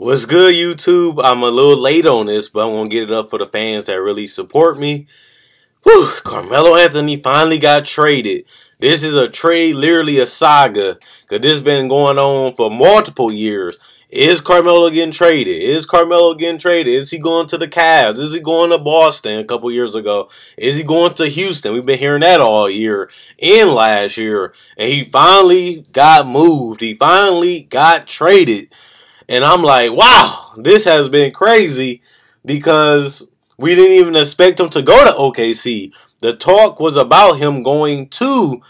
What's good, YouTube? I'm a little late on this, but I'm going to get it up for the fans that really support me. Whew, Carmelo Anthony finally got traded. This is a trade, literally a saga, because this has been going on for multiple years. Is Carmelo getting traded? Is Carmelo getting traded? Is he going to the Cavs? Is he going to Boston a couple years ago? Is he going to Houston? We've been hearing that all year and last year. And he finally got moved. He finally got traded. And I'm like, wow, this has been crazy because we didn't even expect him to go to OKC. The talk was about him going to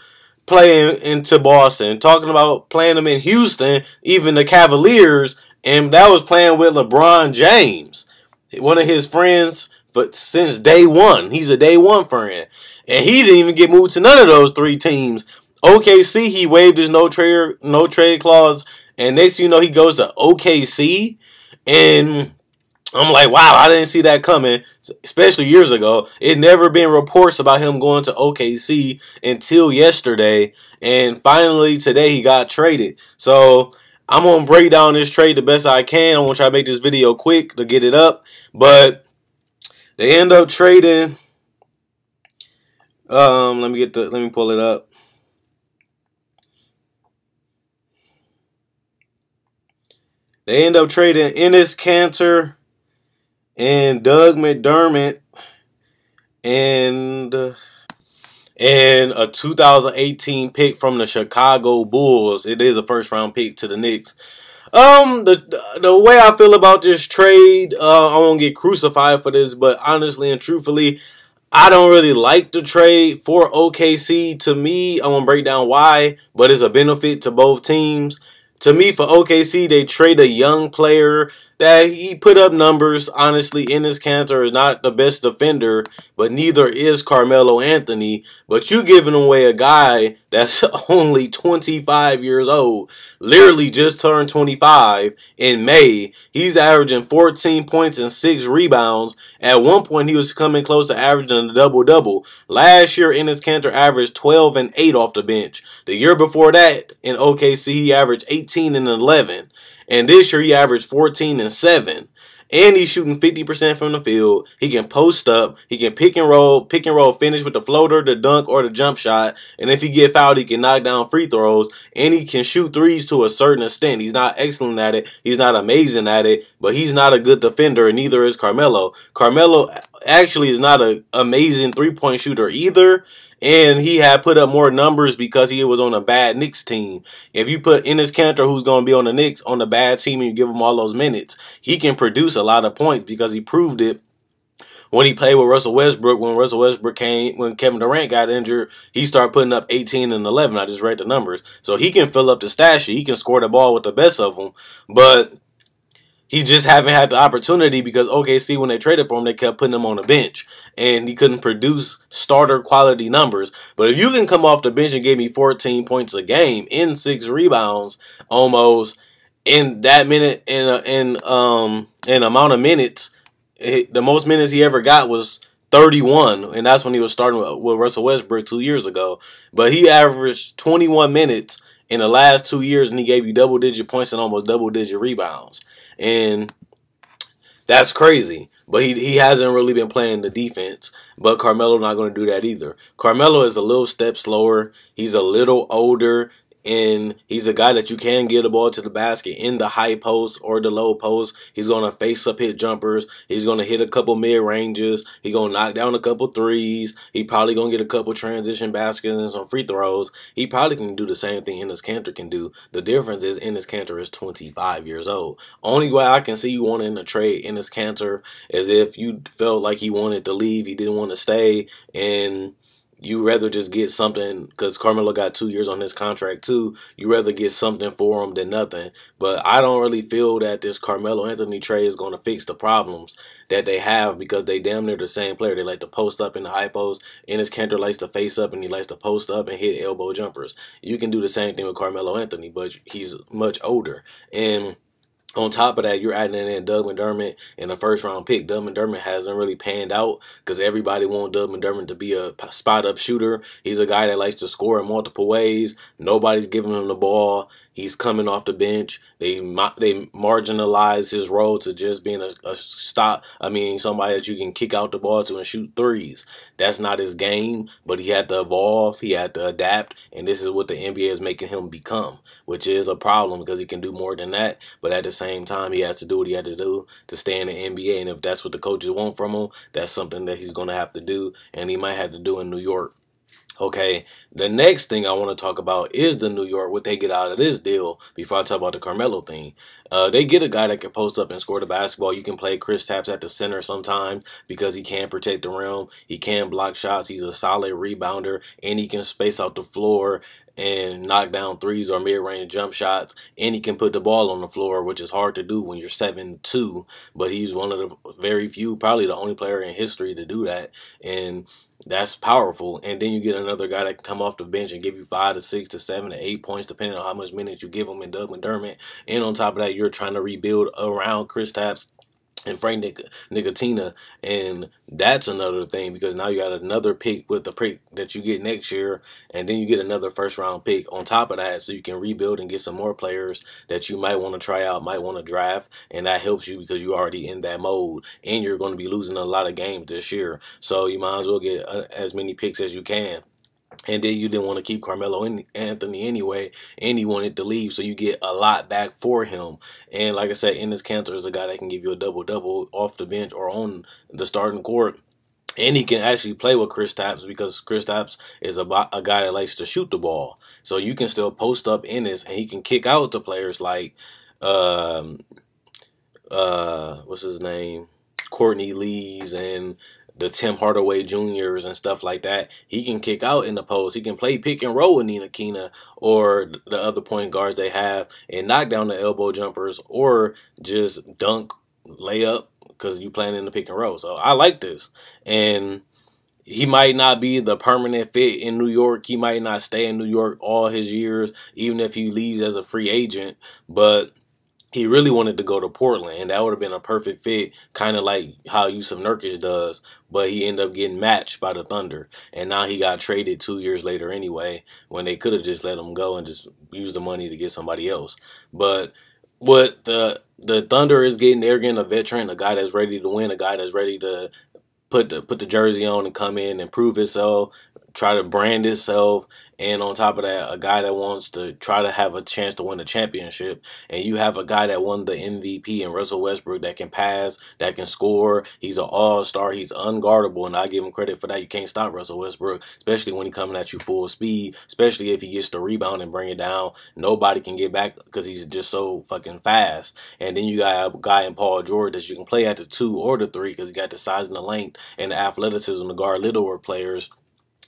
play into Boston, talking about playing him in Houston, even the Cavaliers, and that was playing with LeBron James, one of his friends since day one. He's a day one friend. And he didn't even get moved to none of those three teams. OKC, he waived his no trade clause. And next thing you know, he goes to OKC. And I'm like, wow, I didn't see that coming, especially years ago. It never been reports about him going to OKC until yesterday. And finally, today, he got traded. So I'm going to break down this trade the best I can. I'm going to try to make this video quick to get it up. But they end up trading. Let me pull it up. They end up trading Enes, Kanter, and Doug McDermott, and a 2018 pick from the Chicago Bulls. It is a first-round pick to the Knicks. The way I feel about this trade, I won't get crucified for this, but honestly and truthfully, I don't really like the trade for OKC. To me, I won't break down why, but it's a benefit to both teams. To me, for OKC, they trade a young player that he put up numbers. Honestly, Enes Kanter is not the best defender, but neither is Carmelo Anthony. But you giving away a guy that's only 25 years old, literally just turned 25 in May. He's averaging 14 points and 6 rebounds. At one point, he was coming close to averaging a double-double. Last year, Enes Kanter averaged 12 and 8 off the bench. The year before that, in OKC, he averaged 18 and 11. And this year, he averaged 14 and 7. And he's shooting 50% from the field. He can post up. He can pick and roll, finish with the floater, the dunk, or the jump shot. And if he get fouled, he can knock down free throws. And he can shoot threes to a certain extent. He's not excellent at it. He's not amazing at it. But he's not a good defender, and neither is Carmelo. Carmelo actually is not an amazing three-point shooter either. And he had put up more numbers because he was on a bad Knicks team. If you put Enes Kanter, who's going to be on the Knicks, on the bad team, and you give him all those minutes, he can produce a lot of points because he proved it when he played with Russell Westbrook. When Russell Westbrook when Kevin Durant got injured, he started putting up 18 and 11. I just read the numbers. So he can fill up the stat sheet. He can score the ball with the best of them. But he just haven't had the opportunity because OKC, when they traded for him, they kept putting him on the bench. And he couldn't produce starter quality numbers. But if you can come off the bench and give me 14 points a game in 6 rebounds almost in that minute in amount of minutes, the most minutes he ever got was 31. And that's when he was starting with Russell Westbrook 2 years ago. But he averaged 21 minutes in the last 2 years, and he gave you double-digit points and almost double-digit rebounds. And that's crazy. But he hasn't really been playing the defense. But Carmelo's not going to do that either. Carmelo is a little step slower. He's a little older. And he's a guy that you can get the ball to the basket in the high post or the low post. He's going to face up hit jumpers. He's going to hit a couple mid-ranges. He's going to knock down a couple threes. He probably going to get a couple transition baskets and some free throws. He probably can do the same thing Enes Kanter can do. The difference is Enes Kanter is 25 years old. Only way I can see you wanting to trade Enes Kanter is if you felt like he wanted to leave, he didn't want to stay, and you rather just get something, because Carmelo got 2 years on his contract too. You rather get something for him than nothing. But I don't really feel that this Carmelo Anthony trade is going to fix the problems that they have, because they damn near the same player. They like to post up in the high post. Enes Kanter likes to face up, and he likes to post up and hit elbow jumpers. You can do the same thing with Carmelo Anthony, but he's much older. And on top of that, you're adding in Doug McDermott in a first-round pick. Doug McDermott hasn't really panned out because everybody wants Doug McDermott to be a spot-up shooter. He's a guy that likes to score in multiple ways. Nobody's giving him the ball. He's coming off the bench. They marginalize his role to just being a stop. I mean, somebody that you can kick out the ball to and shoot threes. That's not his game, but he had to evolve. He had to adapt, and this is what the NBA is making him become, which is a problem because he can do more than that. But at the same time, he has to do what he had to do to stay in the NBA, and if that's what the coaches want from him, that's something that he's going to have to do, and he might have to do in New York. Okay, the next thing I want to talk about is the New York, what they get out of this deal before I talk about the Carmelo thing. They get a guy that can post up and score the basketball. You can play Chris Tapps at the center sometimes because he can protect the rim. He can block shots. He's a solid rebounder, and he can space out the floor and knock down threes or mid-range jump shots, and he can put the ball on the floor, which is hard to do when you're 7'2", but he's one of the very few, probably the only player in history to do that, and that's powerful. And then you get another guy that can come off the bench and give you 5 to 6 to 7 to 8 points, depending on how much minutes you give him, in Doug McDermott. And on top of that, you're trying to rebuild around Chris Tapps and Frank Nicotina, and that's another thing because now you got another pick with the pick that you get next year, and then you get another first-round pick on top of that, so you can rebuild and get some more players that you might want to try out, might want to draft, and that helps you because you're already in that mode, and you're going to be losing a lot of games this year, so you might as well get as many picks as you can. And then you didn't want to keep Carmelo Anthony anyway, and he wanted to leave, so you get a lot back for him. And like I said, Enes Kanter is a guy that can give you a double-double off the bench or on the starting court. And he can actually play with Chris Tapps because Chris Tapps is a guy that likes to shoot the ball. So you can still post up Enes, and he can kick out to players like, what's his name? Courtney Lees and the Tim Hardaway Juniors and stuff like that. He can kick out in the post. He can play pick and roll with Nina Kina or the other point guards they have and knock down the elbow jumpers or just dunk, layup because you playing in the pick and roll. So I like this. And he might not be the permanent fit in New York. He might not stay in New York all his years, even if he leaves as a free agent. But he really wanted to go to Portland, and that would have been a perfect fit, kind of like how Yusuf Nurkic does, but he ended up getting matched by the Thunder, and now he got traded 2 years later anyway, when they could have just let him go and just used the money to get somebody else. But what the Thunder is getting, they're getting a veteran, a guy that's ready to win, a guy that's ready to put the jersey on and come in and prove himself, try to brand himself, and on top of that, a guy that wants to try to have a chance to win a championship. And you have a guy that won the MVP in Russell Westbrook that can pass, that can score. He's an all-star. He's unguardable, and I give him credit for that. You can't stop Russell Westbrook, especially when he's coming at you full speed, especially if he gets the rebound and bring it down. Nobody can get back because he's just so fucking fast. And then you got a guy in Paul George that you can play at the 2 or the 3 because he got the size and the length and the athleticism to guard littler players.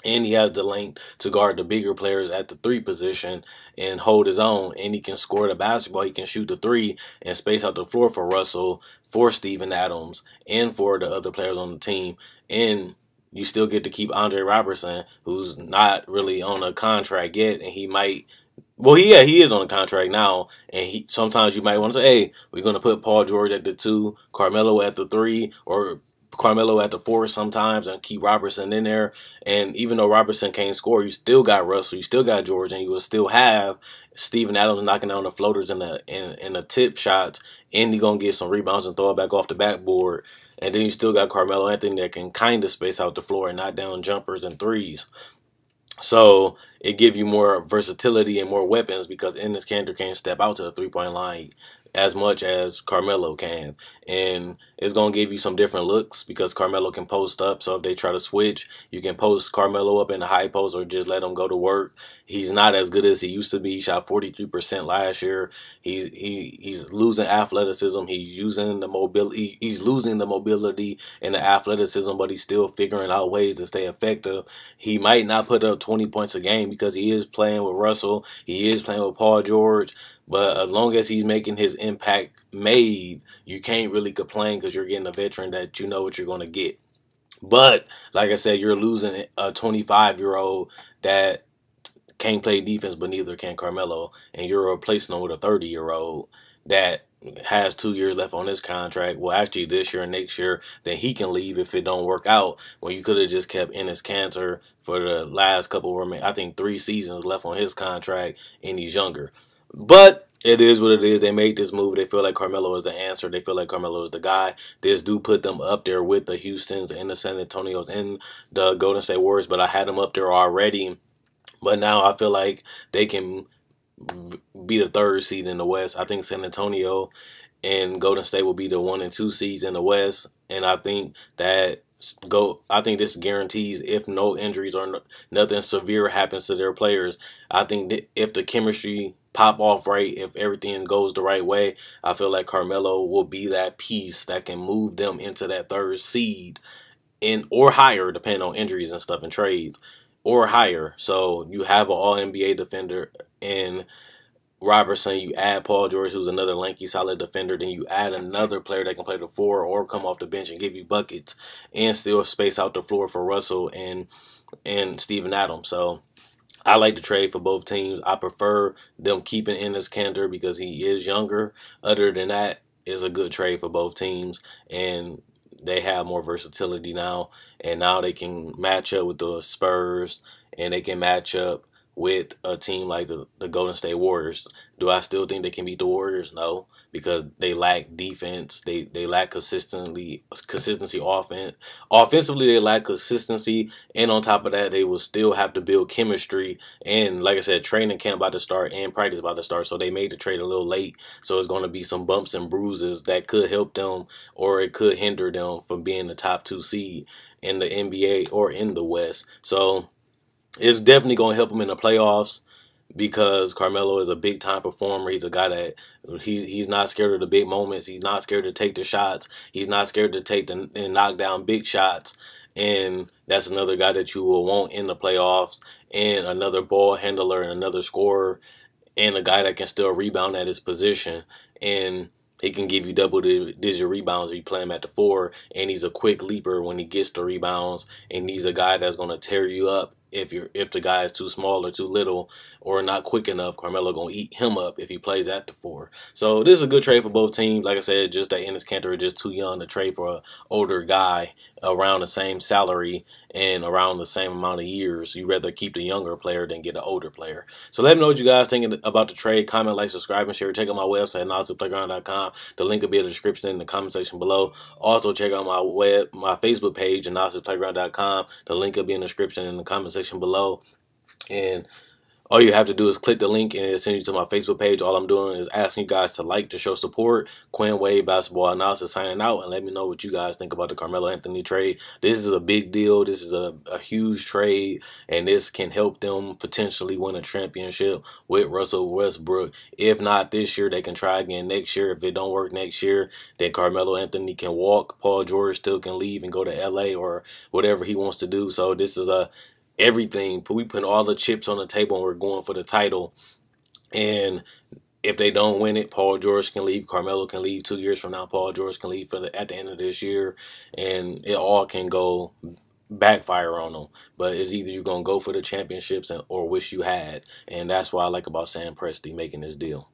And he has the length to guard the bigger players at the 3 position and hold his own. And he can score the basketball. He can shoot the 3 and space out the floor for Russell, for Steven Adams, and for the other players on the team. And you still get to keep Andre Robertson, who's not really on a contract yet. And he might... Well, yeah, he is on a contract now, and sometimes you might want to say, hey, we're going to put Paul George at the 2, Carmelo at the 3, or Carmelo at the 4 sometimes and keep Robertson in there. And even though Robertson can't score, you still got Russell, you still got George, and you will still have Steven Adams knocking down the floaters and the tip shots, and you're going to get some rebounds and throw it back off the backboard. And then you still got Carmelo Anthony that can kind of space out the floor and knock down jumpers and threes. So it gives you more versatility and more weapons because Enes Kanter can't step out to the 3-point line as much as Carmelo can. And it's going to give you some different looks because Carmelo can post up. So if they try to switch, you can post Carmelo up in the high post or just let him go to work. He's not as good as he used to be. He shot 43% last year. He's losing athleticism. He's using the mobility. He's losing the mobility and the athleticism, but he's still figuring out ways to stay effective. He might not put up 20 points a game because he is playing with Russell. He is playing with Paul George. But as long as he's making his impact made, you can't really complain because you're getting a veteran that you know what you're going to get. But like I said, you're losing a 25-year-old that can't play defense, but neither can Carmelo. And you're replacing him with a 30-year-old that has 2 years left on his contract. Well, actually this year and next year, then he can leave if it don't work out. When you could have just kept Enes Kanter for the last couple of, I think 3 seasons left on his contract, and he's younger. But it is what it is. They made this move. They feel like Carmelo is the answer. They feel like Carmelo is the guy. This do put them up there with the Houstons and the San Antonios and the Golden State Warriors. But I had them up there already. But now I feel like they can be the third seed in the West. I think San Antonio and Golden State will be the 1 and 2 seeds in the West, and I think that I think this guarantees if no injuries or nothing severe happens to their players. I think that if the chemistry pop off right, if everything goes the right way, I feel like Carmelo will be that piece that can move them into that third seed in or higher, depending on injuries and stuff and trades, or higher. So you have an All NBA defender in Robertson, you add Paul George, who's another lanky, solid defender. Then you add another player that can play the four or come off the bench and give you buckets, and still space out the floor for Russell and Steven Adams. So I like to trade for both teams. I prefer them keeping Enes Kanter because he is younger. Other than that, it's a good trade for both teams, and they have more versatility now. And now they can match up with the Spurs, and they can match up with a team like the Golden State Warriors. Do I still think they can beat the Warriors? No, because they lack defense. They lack consistency offensively. They lack consistency, and on top of that, they will still have to build chemistry. And like I said, training camp about to start and practice about to start, so they made the trade a little late. So it's going to be some bumps and bruises that could help them, or it could hinder them from being the top 2 seed in the NBA or in the West. So it's definitely going to help him in the playoffs because Carmelo is a big time performer. He's a guy that he's not scared of the big moments. He's not scared to take the shots. He's not scared to take and knock down big shots. And that's another guy that you will want in the playoffs, and another ball handler and another scorer, and a guy that can still rebound at his position. And he can give you double-digit rebounds if you play him at the 4, and he's a quick leaper when he gets the rebounds, and he's a guy that's going to tear you up if the guy is too small or too little or not quick enough. Carmelo going to eat him up if he plays at the 4. So this is a good trade for both teams. Like I said, just that Enes Kanter is just too young to trade for an older guy around the same salary and around the same amount of years. You rather keep the younger player than get an older player. So let me know what you guys think about the trade. Comment, like, subscribe, and share. Check out my website, knowledgeplayground.com. The link will be in the description in the comment section below. Also, check out my Facebook page, knowledgeplayground.com. The link will be in the description in the comment section below. And all you have to do is click the link and it'll send you to my Facebook page. All I'm doing is asking you guys to like, to show support. Quinn Wade Basketball Analysis signing out, and let me know what you guys think about the Carmelo Anthony trade. This is a big deal. This is a huge trade, and this can help them potentially win a championship with Russell Westbrook. If not this year, they can try again next year. If it don't work next year, then Carmelo Anthony can walk. Paul George still can leave and go to LA or whatever he wants to do. So this is everything. We put all the chips on the table and we're going for the title. And if they don't win it, Paul George can leave. Carmelo can leave 2 years from now. Paul George can leave at the end of this year. And it all can go backfire on them. But it's either you're going to go for the championships or wish you had. And that's what I like about Sam Presti making this deal.